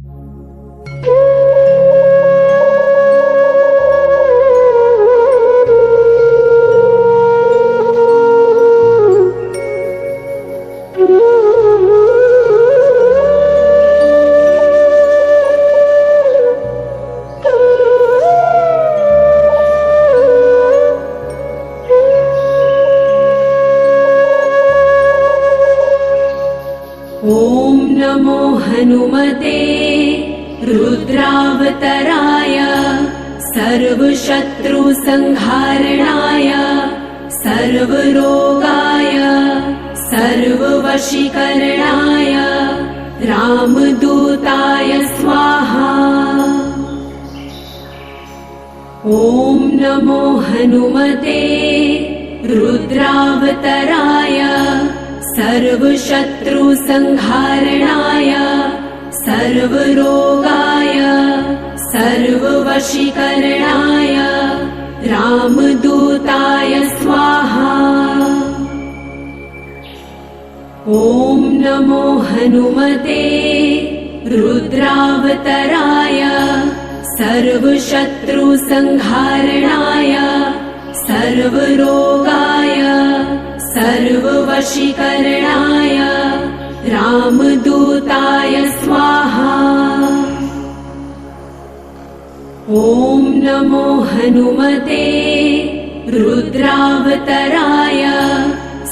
ॐ नमो हनुमते रुद्रावतराय सर्वशत्रुसंहारणाय सर्वरोगाय सर्ववशीकरणाय रामदूताय स्वाहा। ॐ नमो हनुमते रुद्रावतराय सर्वशत्रुसंहारणाय सर्वरोगाय सर्ववशीकरणाय रामदूताय स्वाहा। ॐ नमो हनुमते रुद्रावतराय सर्वशत्रुसंहारणाय सर्वरोगाय सर्ववशीकरणाय रामदूताय स्वाहा। ॐ नमो हनुमते रुद्रावतराय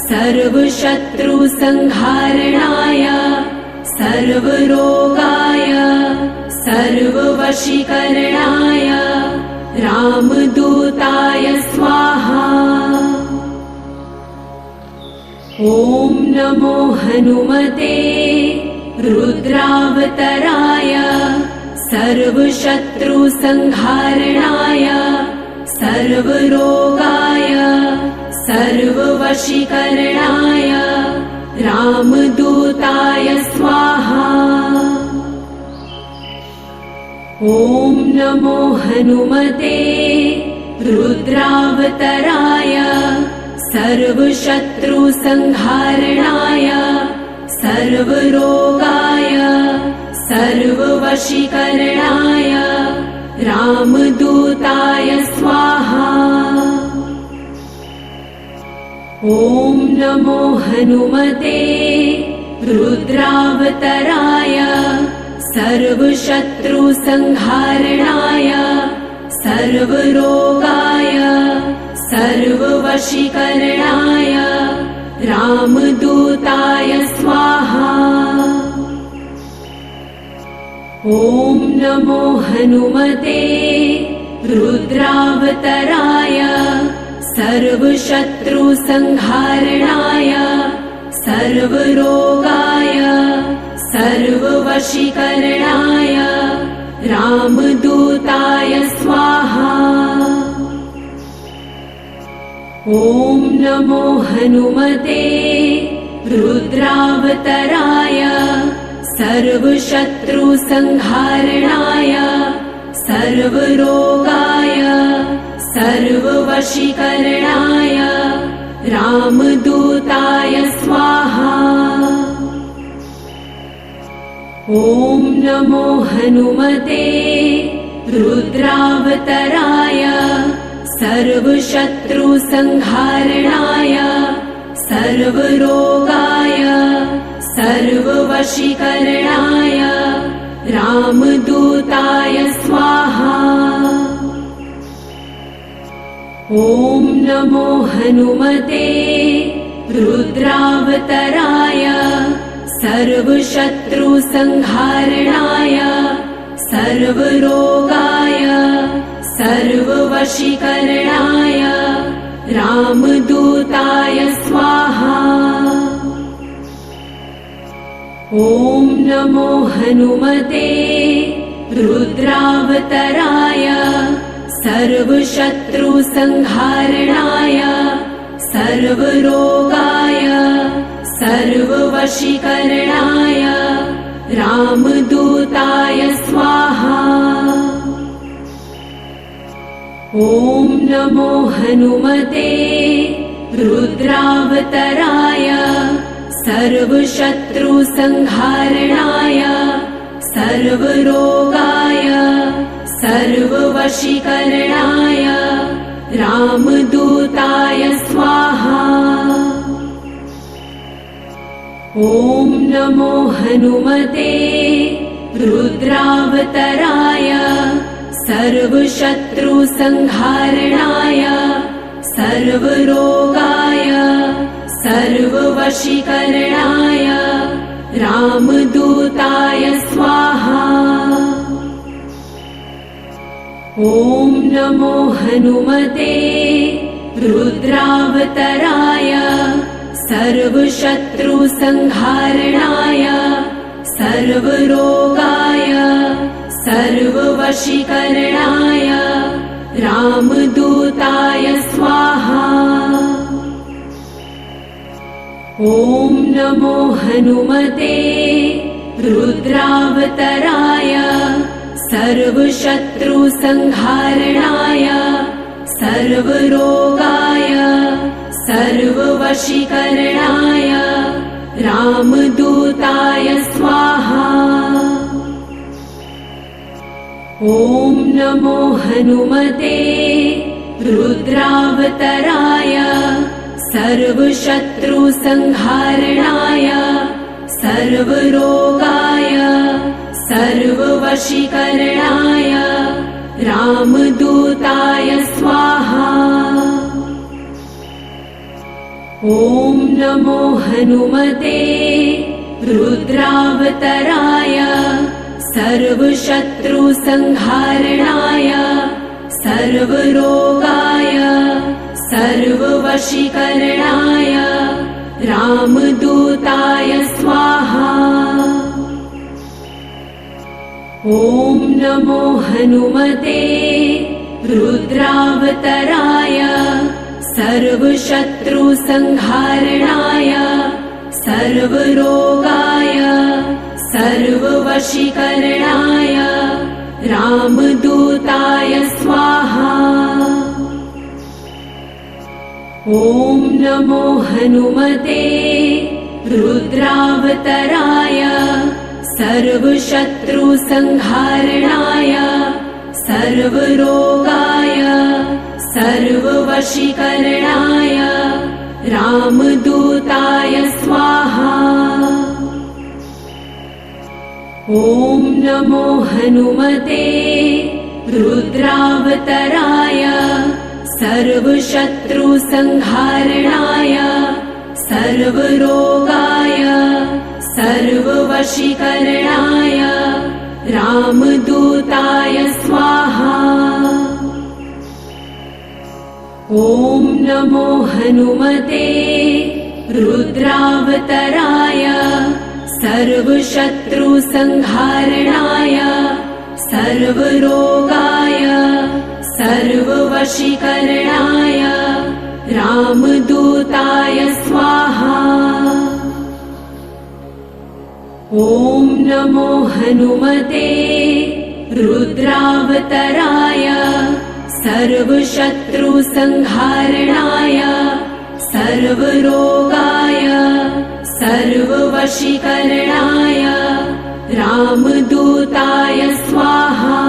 सर्वशत्रुसंहारणाय सर्वरोगाय सर्ववशीकरणाय रामदूताय स्वाहा। ॐ नमो हनुमते रुद्रावतराय सर्वशत्रुसंहारणाय सर्वरोगाय सर्ववशीकरणाय रामदूताय स्वाहा। ॐ नमो हनुमते रुद्रावतराय सर्वशत्रुसंहारणाय सर्वरोगाय सर्ववशीकरणाय रामदूताय स्वाहा। ॐ नमो हनुमते रुद्रावतराय सर्वशत्रुसंहारणाय सर्वरोगाय सर्ववशीकरणाय रामदूताय स्वाहा। ॐ नमो हनुमते रुद्रावतराय सर्वशत्रुसंहारणाय सर्वरोगाय सर्ववशीकरणाय रामदूताय स्वाहा। ॐ नमो हनुमते रुद्रावतराय सर्वशत्रुसंहारणाय सर्वरोगाय सर्ववशीकरणाय रामदूताय स्वाहा। ॐ नमो हनुमते रुद्रावतराय सर्वशत्रुसंहारणाय सर्वरोगाय सर्ववशीकरणाय रामदूताय स्वाहा। ॐ नमो हनुमते रुद्रावतराय सर्वशत्रुसंहारणाय सर्वरोगाय सर्ववशीकरणाय रामदूताय स्वाहा। ॐ नमो हनुमते रुद्रावतराय सर्वशत्रुसंहारणाय सर्वरोगाय सर्ववशीकरणाय रामदूताय स्वाहा। ॐ नमो हनुमते रुद्रावतराय सर्वशत्रुसंहारणाय सर्वरोगाय सर्वरोगाय सर्ववशीकरणाय रामदूताय स्वाहा। ॐ नमो हनुमते रुद्रावतराय सर्वशत्रुसंहारणाय सर्वरोगाय सर्ववशीकरणाय रामदूताय स्वाहा। ॐ नमो हनुमते रुद्रावतराय सर्वशत्रुसंहारणाय सर्वरोगाय सर्ववशीकरणाय रामदूताय स्वाहा। ॐ नमो हनुमते रुद्रावतराय सर्वशत्रुसंहारणाय सर्वरोगाय सर्ववशीकरणाय रामदूताय स्वाहा। ॐ नमो हनुमते रुद्रावतराय सर्वशत्रुसंहारणाय सर्वरोगाय सर्ववशीकरणाय रामदूताय स्वाहा। ॐ नमो हनुमते रुद्रावतराय सर्वशत्रुसंहारणाय सर्वरोगाय सर्ववशीकरणाय रामदूताय स्वाहा। ॐ नमो हनुमते रुद्रावतराय सर्वशत्रुसंहारणाय सर्वरोगाय सर्ववशीकरणाय रामदूताय स्वाहा। ॐ नमो हनुमते रुद्रावतराय सर्वशत्रुसंहारणाय सर्वरोगाय सर्ववशीकरणाय रामदूताय स्वाहा। ॐ नमो हनुमते रुद्रावतराय सर्वशत्रुसंहारणाय सर्वरोगाय सर्ववशीकरणाय रामदूताय स्वाहा। ॐ नमो हनुमते रुद्रावतराय सर्वशत्रुसंहारणाय सर्वरोगाय सर्ववशीकरणाय रामदूताय स्वाहा। ॐ नमो हनुमते रुद्रावतराय सर्वशत्रुसंहारणाय सर्वरोगाय सर्ववशीकरणाय रामदूताय स्वाहा।